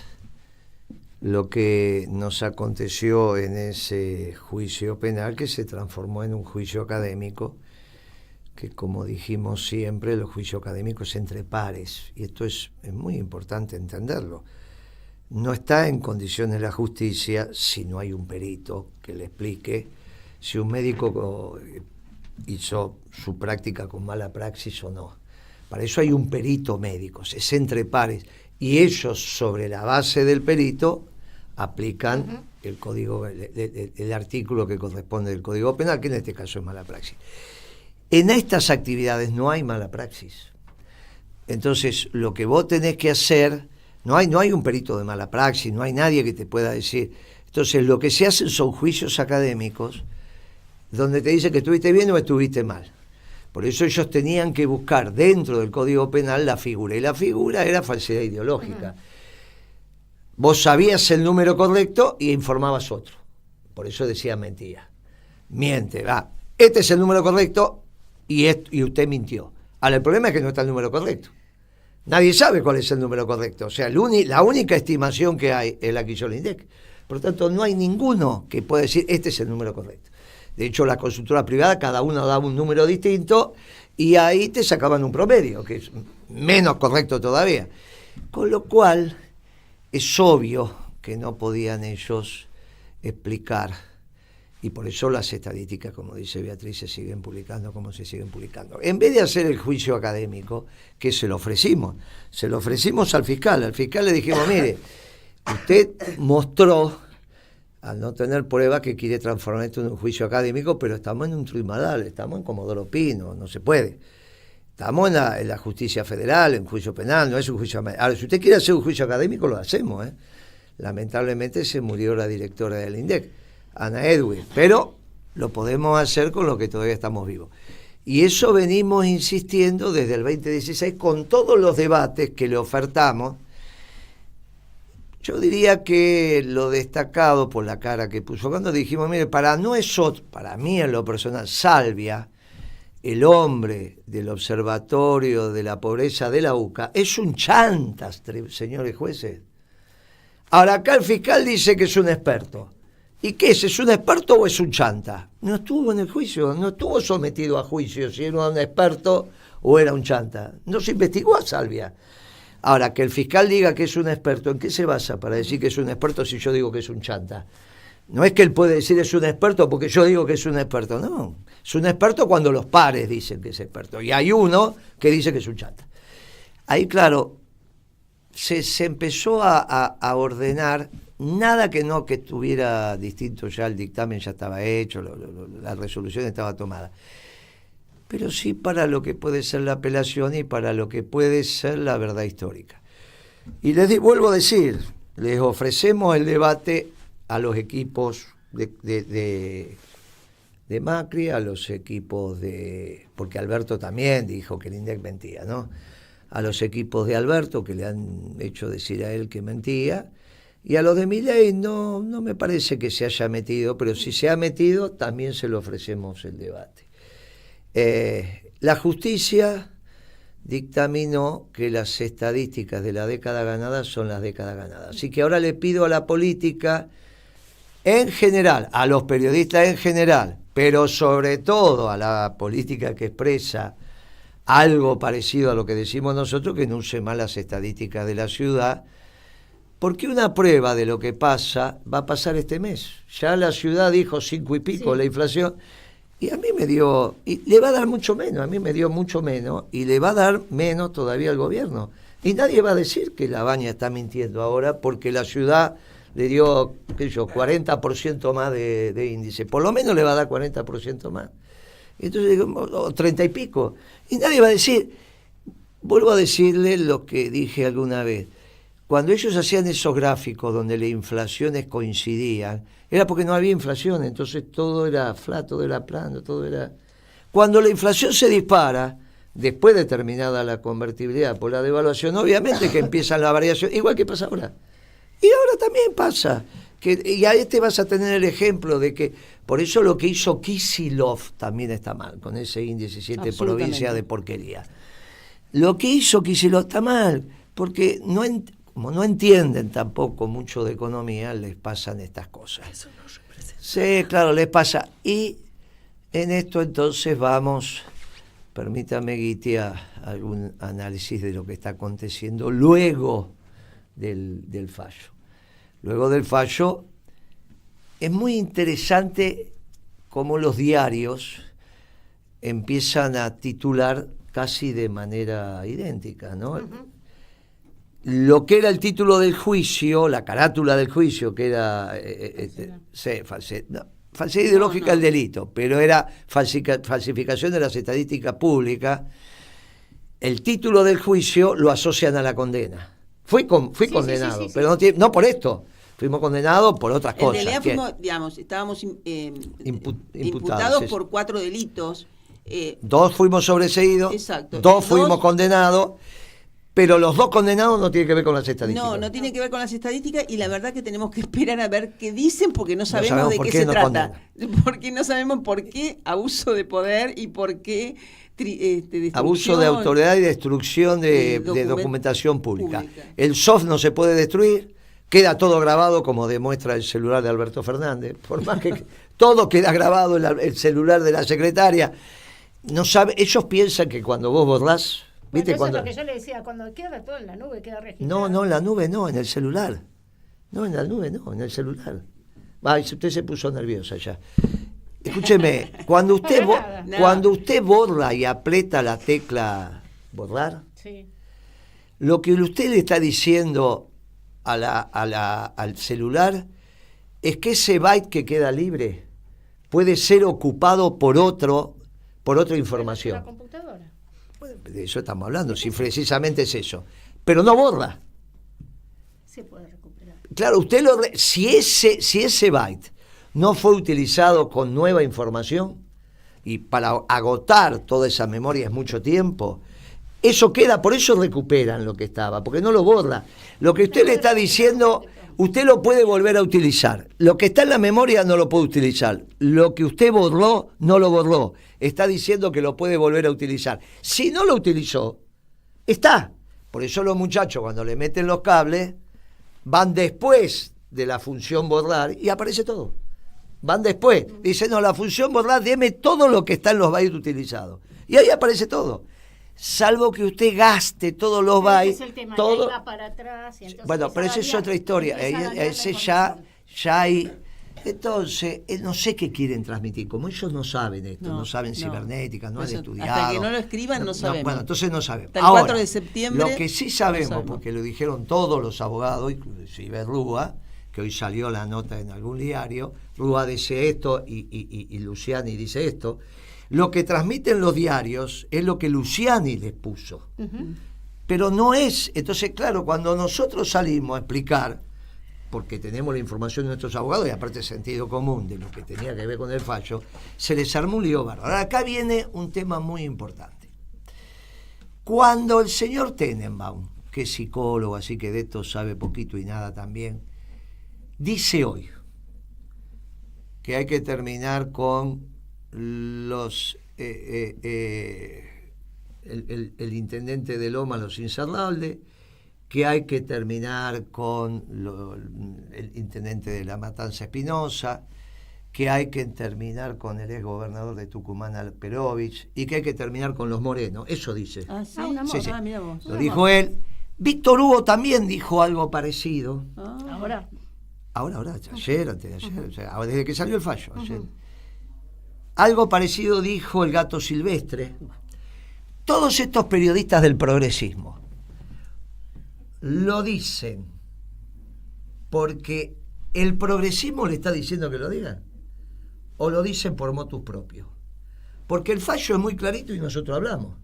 lo que nos aconteció en ese juicio penal, que se transformó en un juicio académico, que como dijimos siempre, los juicios académicos entre pares, y esto es muy importante entenderlo. No está en condiciones la justicia si no hay un perito que le explique si un médico hizo su práctica con mala praxis o no. Para eso hay un perito médico, es entre pares, y ellos sobre la base del perito aplican el código, el artículo que corresponde del Código Penal, que en este caso es mala praxis. En estas actividades no hay mala praxis. Entonces, lo que vos tenés que hacer, no hay un perito de mala praxis, no hay nadie que te pueda decir. Entonces, lo que se hacen son juicios académicos donde te dicen que estuviste bien o estuviste mal. Por eso ellos tenían que buscar dentro del Código Penal la figura, y la figura era falsedad ideológica. Vos sabías el número correcto y informabas otro. Por eso decía mentira. Miente, este es el número correcto y usted mintió. Ahora, el problema es que no está el número correcto. Nadie sabe cuál es el número correcto. O sea, la única estimación que hay es la que hizo el INDEC. Por lo tanto, no hay ninguno que pueda decir, este es el número correcto. De hecho, la consultora privada, cada uno daba un número distinto y ahí te sacaban un promedio, que es menos correcto todavía. Con lo cual, es obvio que no podían ellos explicar Y por eso las estadísticas, como dice Beatriz, se siguen publicando como se siguen publicando. En vez de hacer el juicio académico, que se lo ofrecimos al fiscal. Al fiscal le dijimos, mire, usted mostró, al no tener pruebas, que quiere transformar esto en un juicio académico, pero estamos en un tribunal, estamos en Comodoro Pino, no se puede. Estamos en la justicia federal, en juicio penal, no es un juicio... Ahora, si usted quiere hacer un juicio académico, lo hacemos, ¿eh? Lamentablemente se murió la directora del INDEC, Ana Edwin, pero lo podemos hacer con lo que todavía estamos vivos. Y eso venimos insistiendo desde el 2016 con todos los debates que le ofertamos. Yo diría que lo destacado por la cara que puso cuando dijimos, mire, para mí en lo personal, Salvia, el hombre del Observatorio de la Pobreza de la UCA, es un chantas, señores jueces. Ahora acá el fiscal dice que es un experto. ¿Y qué es? ¿Es un experto o es un chanta? No estuvo en el juicio, no estuvo sometido a juicio si era un experto o era un chanta. No se investigó a Salvia. Ahora, que el fiscal diga que es un experto, ¿en qué se basa para decir que es un experto si yo digo que es un chanta? No es que él puede decir es un experto porque yo digo que es un experto, no. Es un experto cuando los pares dicen que es experto. Y hay uno que dice que es un chanta. Ahí, claro, se empezó a ordenar, nada que estuviera distinto, ya el dictamen ya estaba hecho, la resolución estaba tomada, pero sí para lo que puede ser la apelación y para lo que puede ser la verdad histórica. Y vuelvo a decir, les ofrecemos el debate a los equipos de Macri, a los equipos porque Alberto también dijo que el INDEC mentía, ¿no? A los equipos de Alberto, que le han hecho decir a él que mentía, y a los de Milei no me parece que se haya metido, pero si se ha metido, también se le ofrecemos el debate. La justicia dictaminó que las estadísticas de la década ganada son las décadas ganadas. Así que ahora le pido a la política en general, a los periodistas en general, pero sobre todo a la política que expresa algo parecido a lo que decimos nosotros, que no use más las estadísticas de la ciudad, porque una prueba de lo que pasa va a pasar este mes. Ya la ciudad dijo 5 y pico la inflación, y a mí y le va a dar mucho menos, a mí me dio mucho menos, y le va a dar menos todavía al gobierno. Y nadie va a decir que La Baña está mintiendo ahora, porque la ciudad le dio, 40% más de índice. Por lo menos le va a dar 40% más. Entonces digo, 30 y pico. Y nadie va a decir, vuelvo a decirle lo que dije alguna vez, cuando ellos hacían esos gráficos donde las inflaciones coincidían, era porque no había inflación, entonces todo era flat, todo era plano, todo era... Cuando la inflación se dispara, después de terminada la convertibilidad por la devaluación, obviamente que empieza la variación, igual que pasa ahora. Y ahora también pasa. Y a vas a tener el ejemplo de que, por eso lo que hizo Kicillof también está mal, con ese índice 7 provincias de porquería. Lo que hizo Kicillof está mal, porque como no entienden tampoco mucho de economía, les pasan estas cosas. Eso no representa. Sí, claro, les pasa. Y en esto entonces vamos, permítame, Guiti, algún análisis de lo que está aconteciendo luego del fallo. Luego del fallo, es muy interesante cómo los diarios empiezan a titular casi de manera idéntica, ¿no? Uh-huh. Lo que era el título del juicio, la carátula del juicio, que era falsedad ideológica del delito, pero era falsificación de las estadísticas públicas, el título del juicio lo asocian a la condena. Fui condenado, pero no por esto. Fuimos condenados por otras cosas. En realidad estábamos imputados por 4 delitos. 2 fuimos sobreseídos, exacto, 2 fuimos condenados, pero los 2 condenados no tienen que ver con las estadísticas. No tienen que ver con las estadísticas, y la verdad que tenemos que esperar a ver qué dicen, porque no sabemos de qué se trata. Porque no sabemos por qué abuso de poder y por qué... abuso de autoridad y destrucción de documentación pública. El soft no se puede destruir, queda todo grabado, como demuestra el celular de Alberto Fernández, por más que todo queda grabado en el celular de la secretaria. No sabe, ellos piensan que cuando vos borrás, ¿viste? Eso es lo que yo le decía, cuando queda todo en la nube, queda registrado. No, en la nube no, en el celular. No, en la nube no, en el celular. Ay, usted se puso nerviosa ya. Escúcheme, cuando usted borra y aprieta la tecla borrar, Sí. lo que usted le está diciendo al celular es que ese byte que queda libre puede ser ocupado por otra La información. computadora. Bueno, de eso estamos hablando, si precisamente es eso. Pero no borra. Se puede recuperar. Claro, si ese byte no fue utilizado con nueva información y para agotar toda esa memoria es mucho tiempo, eso queda, por eso recuperan lo que estaba, porque no lo borra. Lo que usted le está diciendo, usted lo puede volver a utilizar. Lo que está en la memoria no lo puede utilizar. Lo que usted borró, no lo borró. Está diciendo que lo puede volver a utilizar. Si no lo utilizó, está. Por eso los muchachos, cuando le meten los cables, van después de la función borrar y aparece todo. Van después. Dicen, no, la función borrar, deme todo lo que está en los bytes utilizados. Y ahí aparece todo. Salvo que usted gaste todos los bytes. Ese es el tema, todo... que ahí va para atrás. Y entonces Bueno, pero esa es otra historia. Ese ya hay. Entonces, no sé qué quieren transmitir. Como ellos no saben esto, no saben cibernética, no han estudiado. Hasta que no lo escriban, no sabemos. Bueno, entonces no sabemos. Hasta el Ahora, 4 de septiembre. Lo que sí sabemos, porque lo dijeron todos los abogados, inclusive Rúa, que hoy salió la nota en algún diario, Rúa dice esto y Luciani dice esto. Lo que transmiten los diarios es lo que Luciani les puso. Pero no es. Entonces, claro, cuando nosotros salimos a explicar, porque tenemos la información de nuestros abogados y aparte sentido común de lo que tenía que ver con el fallo, se les armó un lío bárbaro. Ahora, acá viene un tema muy importante. Cuando el señor Tenenbaum, que es psicólogo, así que de esto sabe poquito y nada también, dice hoy que hay que terminar con los el intendente de Loma, los Incerrables, que hay que terminar con el intendente de La Matanza Espinosa, que hay que terminar con el exgobernador de Tucumán, Alperovich, y que hay que terminar con los Morenos. Eso dice. Ah, sí. Sí. Mira vos. Lo dijo él. Víctor Hugo también dijo algo parecido. Ahora. Ahora, ayer, antes de ayer, o sea, desde que salió el fallo. Ayer. Algo parecido dijo el Gato Silvestre. Todos estos periodistas del progresismo lo dicen porque el progresismo le está diciendo que lo digan, o lo dicen por motus propio. Porque el fallo es muy clarito y nosotros hablamos.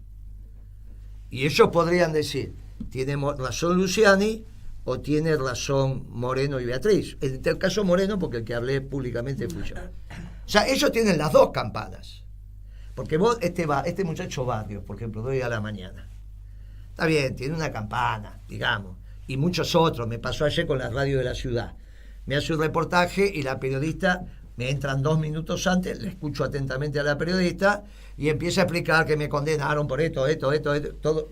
Y ellos podrían decir, tiene razón Luciani o tiene razón Moreno y Beatriz. En el caso Moreno, porque el que hablé públicamente fui yo. O sea, ellos tienen las dos campanas. Porque vos, este muchacho Barrios, por ejemplo, de hoy a la mañana, está bien, tiene una campana, digamos, y muchos otros. Me pasó ayer con la radio de la ciudad. Me hace un reportaje y la periodista, me entran 2 minutos antes, le escucho atentamente a la periodista y empieza a explicar que me condenaron por esto, todo.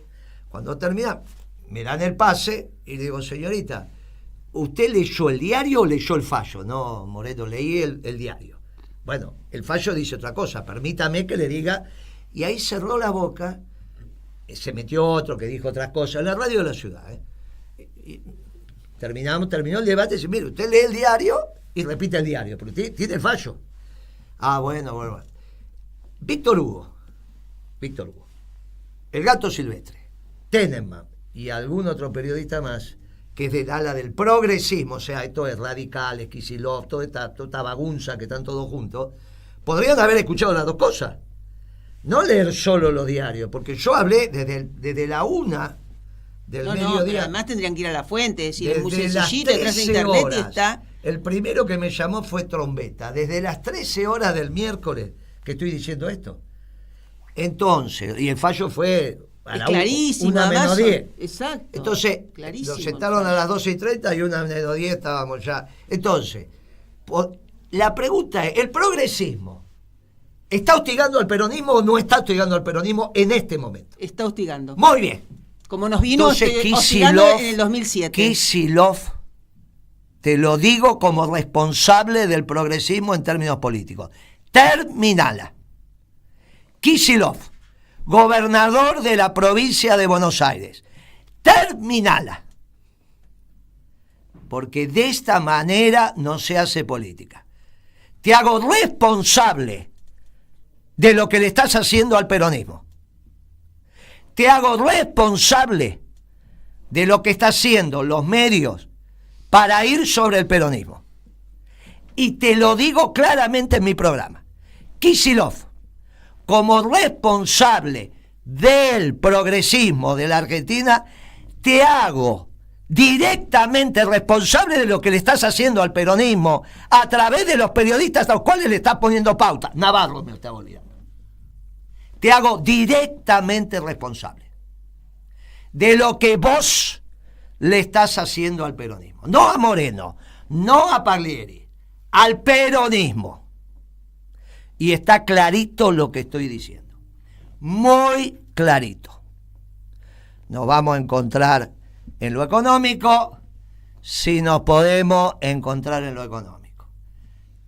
Cuando termina, me dan el pase y le digo, señorita, ¿usted leyó el diario o leyó el fallo? No, Moreno, leí el diario. Bueno, el fallo dice otra cosa, permítame que le diga. Y ahí cerró la boca, se metió otro que dijo otras cosas, la radio de la ciudad. Y terminó el debate y dice, mire, usted lee el diario y repite el diario, pero tiene el fallo. Bueno. Víctor Hugo, el Gato Silvestre, Tenenbaum y algún otro periodista más, que es del ala del progresismo, o sea, esto es Radicales, Kicillof, toda esta bagunza que están todos juntos, podrían haber escuchado las dos cosas. No leer solo los diarios, porque yo hablé desde la 1 del mediodía. Pero además tendrían que ir a la fuente, es decir, muy desde las sencillito, detrás de 13 internet horas. está. El primero que me llamó fue Trombetta, desde las 13 horas del miércoles que estoy diciendo esto. Entonces, y el fallo fue a la clarísimo, 1:10. Exacto. Entonces, clarísimo, nos sentaron a las 12:30 y 1:10 estábamos ya. Entonces, la pregunta es, ¿el progresismo está hostigando al peronismo o no está hostigando al peronismo en este momento? Está hostigando. Muy bien. Como nos vino hostigando en el 2007. Kicillof, te lo digo como responsable del progresismo en términos políticos. Terminala. Kicillof, gobernador de la provincia de Buenos Aires. Terminala. porque de esta manera no se hace política. Te hago responsable de lo que le estás haciendo al peronismo. Te hago responsable de lo que están haciendo los medios para ir sobre el peronismo. Y te lo digo claramente en mi programa. Kicillof, como responsable del progresismo de la Argentina, te hago directamente responsable de lo que le estás haciendo al peronismo a través de los periodistas a los cuales le estás poniendo pauta. Navarro me está olvidando. Te hago directamente responsable de lo que vos le estás haciendo al peronismo. No a Moreno, no a Paglieri, al peronismo. Y está clarito lo que estoy diciendo. Muy clarito. Nos vamos a encontrar en lo económico, si nos podemos encontrar en lo económico.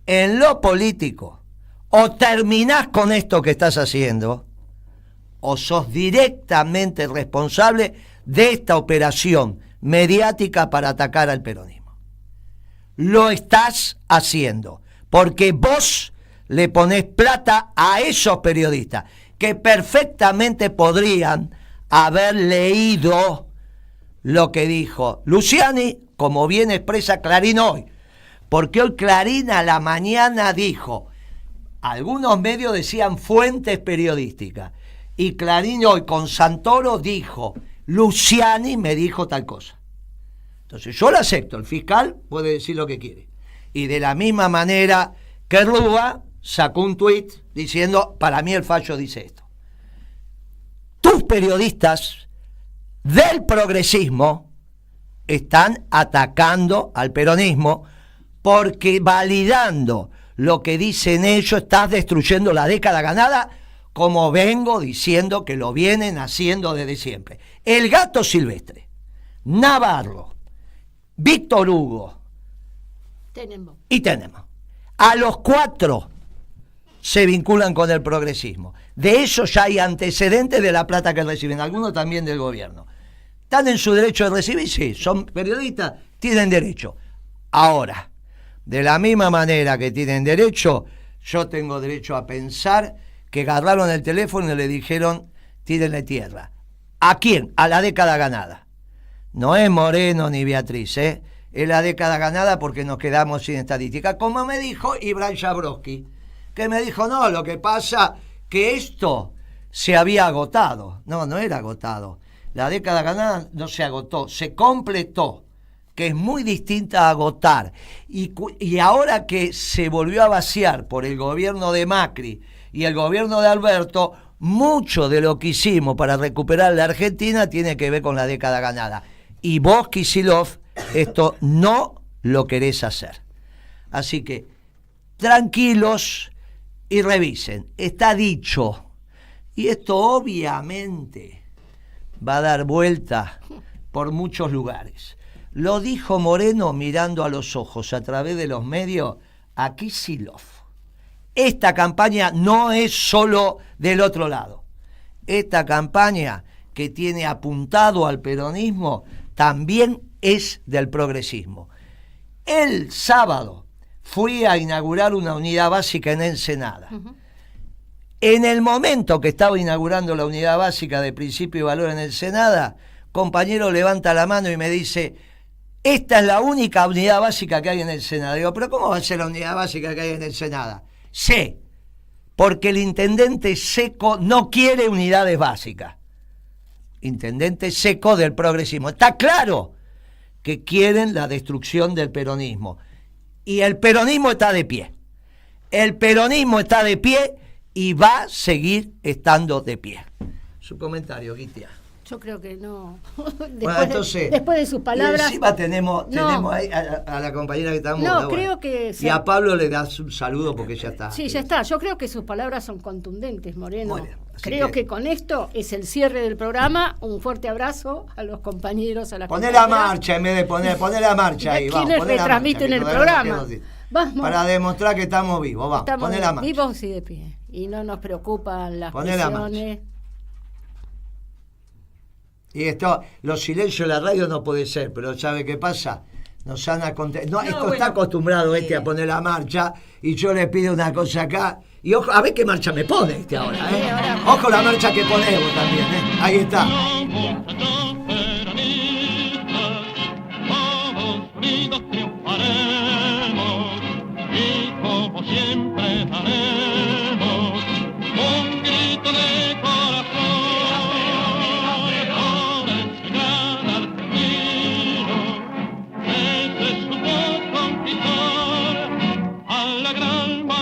En lo político, o terminás con esto que estás haciendo, o sos directamente responsable de esta operación mediática para atacar al peronismo. Lo estás haciendo, porque vos le ponés plata a esos periodistas que perfectamente podrían haber leído lo que dijo Luciani, como bien expresa Clarín hoy, porque hoy Clarín a la mañana dijo, algunos medios decían fuentes periodísticas, y Clarín hoy con Santoro dijo, Luciani me dijo tal cosa. Entonces yo lo acepto, el fiscal puede decir lo que quiere. Y de la misma manera que Rúa sacó un tuit diciendo, para mí el fallo dice esto. Tus periodistas del progresismo están atacando al peronismo porque validando lo que dicen ellos estás destruyendo la década ganada, como vengo diciendo que lo vienen haciendo desde siempre. El Gato Silvestre, Navarro, Víctor Hugo Tenemos. y Tenemos. A los 4 se vinculan con el progresismo. De eso ya hay antecedentes de la plata que reciben, algunos también del gobierno. ¿Están en su derecho de recibir? Sí, son periodistas, tienen derecho. Ahora, de la misma manera que tienen derecho, yo tengo derecho a pensar que agarraron el teléfono y le dijeron, tírenle tierra. ¿A quién? A la década ganada. No es Moreno ni Beatriz, es la década ganada porque nos quedamos sin estadística. Como me dijo Ibrahim Jabrowski, que me dijo, no, lo que pasa que esto se había agotado. No, no era agotado. La década ganada no se agotó, se completó, que es muy distinta a agotar. Y ahora que se volvió a vaciar por el gobierno de Macri y el gobierno de Alberto, mucho de lo que hicimos para recuperar la Argentina tiene que ver con la década ganada. Y vos, Kicillof, esto no lo querés hacer. Así que, tranquilos y revisen. Está dicho. Y esto obviamente va a dar vuelta por muchos lugares. Lo dijo Moreno mirando a los ojos a través de los medios a Kicillof. Esta campaña no es solo del otro lado. Esta campaña que tiene apuntado al peronismo también es del progresismo. El sábado fui a inaugurar una unidad básica en Ensenada. En el momento que estaba inaugurando la unidad básica de Principio y Valor en Ensenada, compañero levanta la mano y me dice, esta es la única unidad básica que hay en Ensenada. Digo, pero ¿cómo va a ser la unidad básica que hay en Ensenada? Sí, porque el intendente Seco no quiere unidades básicas. Intendente Seco del progresismo. Está claro que quieren la destrucción del peronismo. Y el peronismo está de pie. El peronismo está de pie y va a seguir estando de pie. Su comentario, Guitia. Yo creo que no. Después de sus palabras. Y encima tenemos ahí a la compañera que estamos. No, creo que. Y a Pablo le das un saludo porque ya está. Sí, ya está. Yo creo que sus palabras son contundentes, Moreno. Bueno, creo que con esto es el cierre del programa. Un fuerte abrazo a los compañeros, a las Poné la marcha en vez de poner la marcha ahí. Quienes retransmiten el programa. Vamos. Para demostrar que estamos vivos. Vamos, estamos la marcha. Vivos y de pie. Y no nos preocupan las presiones. Y esto, los silencios de la radio no puede ser, pero ¿sabe qué pasa? Nos han no, esto bueno. está acostumbrado a poner la marcha y yo le pido una cosa acá y ojo, a ver qué marcha me pone ahora, ¿eh? Ojo la marcha que ponemos también, ¿eh? Ahí está. Vamos unidos